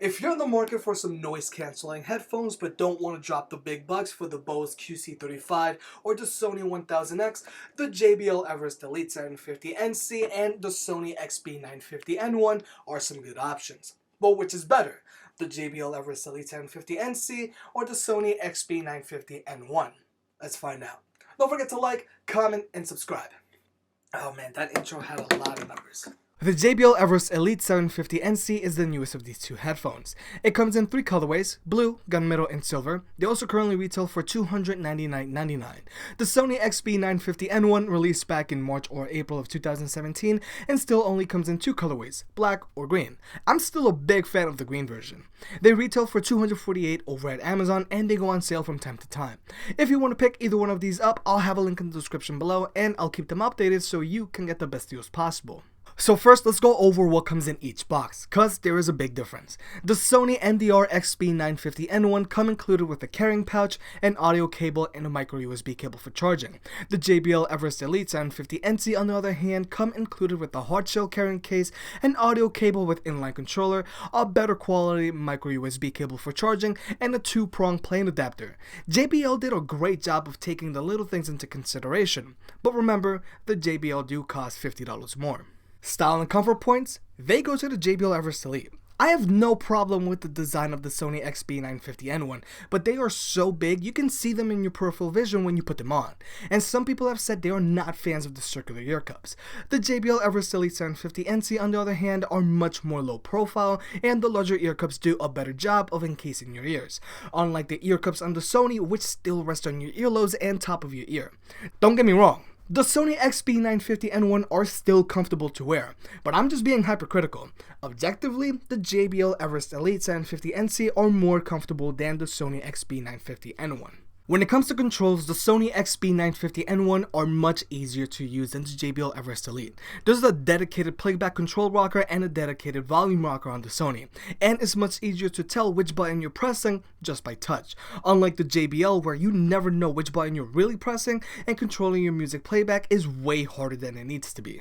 If you're in the market for some noise-canceling headphones but don't want to drop the big bucks for the Bose QC35 or the Sony 1000X, the JBL Everest Elite 750 NC and the Sony XB950N1 are some good options. But which is better, the JBL Everest Elite 750 NC or the Sony XB950N1? Let's find out. Don't forget to like, comment, and subscribe. Oh man, that intro had a lot of numbers. The JBL Everest Elite 750 NC is the newest of these two headphones. It comes in three colorways, blue, gunmetal, and silver. They also currently retail for $299.99. The Sony XB950N1 released back in March or April of 2017 and still only comes in two colorways, black or green. I'm still a big fan of the green version. They retail for $248 over at Amazon and they go on sale from time to time. If you want to pick either one of these up, I'll have a link in the description below and I'll keep them updated so you can get the best deals possible. So first, let's go over what comes in each box, cause there is a big difference. The Sony NDR XB950N1 come included with a carrying pouch, an audio cable, and a micro USB cable for charging. The JBL Everest Elite 750 NC, on the other hand, come included with a hard shell carrying case, an audio cable with inline controller, a better quality micro USB cable for charging, and a two-prong plane adapter. JBL did a great job of taking the little things into consideration, but remember, the JBL do cost $50 more. Style and comfort points, they go to the JBL Everest Elite. I have no problem with the design of the Sony XB950N1, but they are so big you can see them in your peripheral vision when you put them on. And some people have said they are not fans of the circular ear cups. The JBL Everest Elite 750 NC, on the other hand, are much more low profile, and the larger ear cups do a better job of encasing your ears, unlike the ear cups on the Sony, which still rest on your earlobes and top of your ear. Don't get me wrong. The Sony XB950N1 are still comfortable to wear, but I'm just being hypercritical. Objectively, the JBL Everest Elite 750 NC are more comfortable than the Sony XB950N1. When it comes to controls, the Sony XB950N1 are much easier to use than the JBL Everest Elite. There's a dedicated playback control rocker and a dedicated volume rocker on the Sony, and it's much easier to tell which button you're pressing just by touch, unlike the JBL where you never know which button you're really pressing, and controlling your music playback is way harder than it needs to be.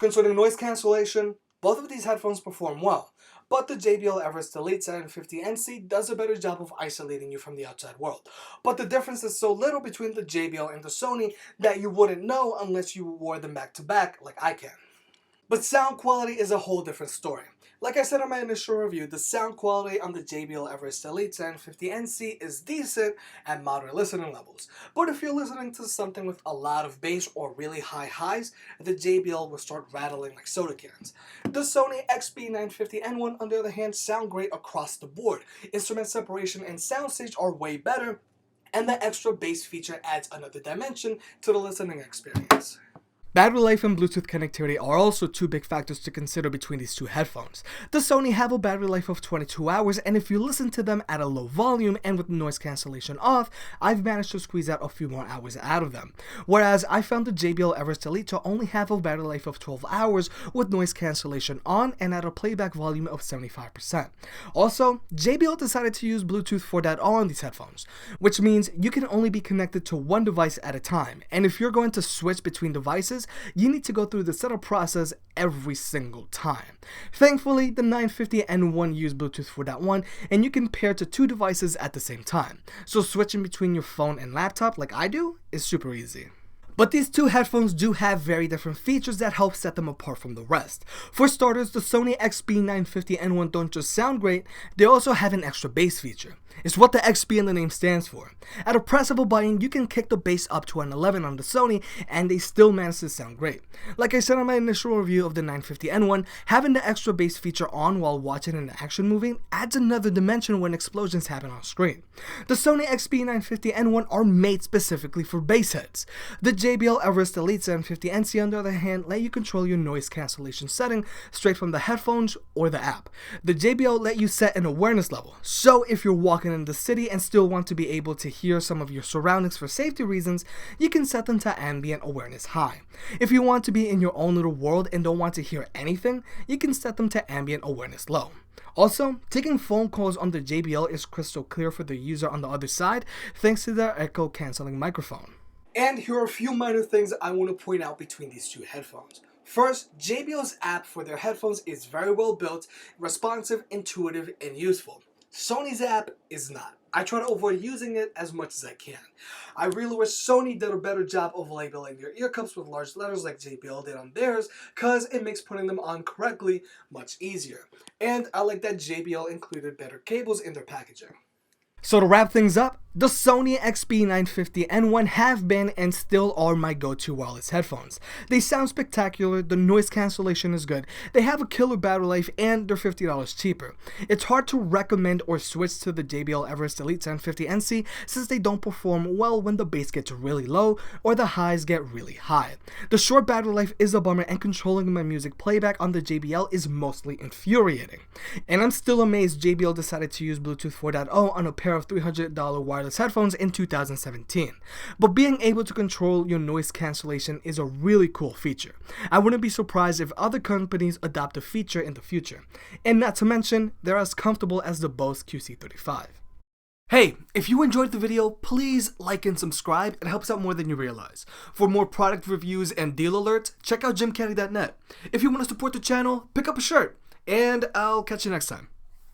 Concerning noise cancellation, both of these headphones perform well, but the JBL Everest Elite 750 NC does a better job of isolating you from the outside world. But the difference is so little between the JBL and the Sony that you wouldn't know unless you wore them back to back like I can. But sound quality is a whole different story. Like I said in my initial review, the sound quality on the JBL Everest Elite 750 NC is decent at moderate listening levels. But if you're listening to something with a lot of bass or really high highs, the JBL will start rattling like soda cans. The Sony XB950N1, on the other hand, sound great across the board. Instrument separation and soundstage are way better, and the extra bass feature adds another dimension to the listening experience. Battery life and Bluetooth connectivity are also two big factors to consider between these two headphones. The Sony have a battery life of 22 hours, and if you listen to them at a low volume and with noise cancellation off, I've managed to squeeze out a few more hours out of them. Whereas I found the JBL Everest Elite to only have a battery life of 12 hours with noise cancellation on and at a playback volume of 75%. Also, JBL decided to use Bluetooth 4.0 on these headphones, which means you can only be connected to one device at a time, and if you're going to switch between devices, you need to go through the setup process every single time. Thankfully, the 950N1 use Bluetooth 4.1 and you can pair to two devices at the same time, so switching between your phone and laptop like I do is super easy. But these two headphones do have very different features that help set them apart from the rest. For starters, the Sony XB950N1 don't just sound great, they also have an extra bass feature. It's what the XB in the name stands for. At a press of a button, you can kick the bass up to an 11 on the Sony, and they still manage to sound great. Like I said in my initial review of the 950N1, having the extra bass feature on while watching an action movie adds another dimension when explosions happen on screen. The Sony XB950N1 are made specifically for bass heads. The JBL Everest Elite 750 NC, on the other hand, let you control your noise cancellation setting straight from the headphones or the app. The JBL let you set an awareness level, so if you're walking in the city and still want to be able to hear some of your surroundings for safety reasons, you can set them to ambient awareness high. If you want to be in your own little world and don't want to hear anything, you can set them to ambient awareness low. Also, taking phone calls on the JBL is crystal clear for the user on the other side thanks to their echo cancelling microphone. And here are a few minor things I want to point out between these two headphones. First, JBL's app for their headphones is very well built, responsive, intuitive, and useful. Sony's app is not. I try to avoid using it as much as I can. I really wish Sony did a better job of labeling their ear cups with large letters like JBL did on theirs, cause it makes putting them on correctly much easier. And I like that JBL included better cables in their packaging. So to wrap things up, the Sony XB950N1 have been and still are my go-to wireless headphones. They sound spectacular, the noise cancellation is good, they have a killer battery life, and they're $50 cheaper. It's hard to recommend or switch to the JBL Everest Elite 750 NC since they don't perform well when the bass gets really low or the highs get really high. The short battery life is a bummer, and controlling my music playback on the JBL is mostly infuriating. And I'm still amazed JBL decided to use Bluetooth 4.0 on a pair of $300 wireless headphones in 2017. But being able to control your noise cancellation is a really cool feature. I wouldn't be surprised if other companies adopt the feature in the future. And not to mention, they're as comfortable as the Bose QC35. Hey, if you enjoyed the video, please like and subscribe. It helps out more than you realize. For more product reviews and deal alerts, check out jimcaddy.net. If you want to support the channel, pick up a shirt. And I'll catch you next time.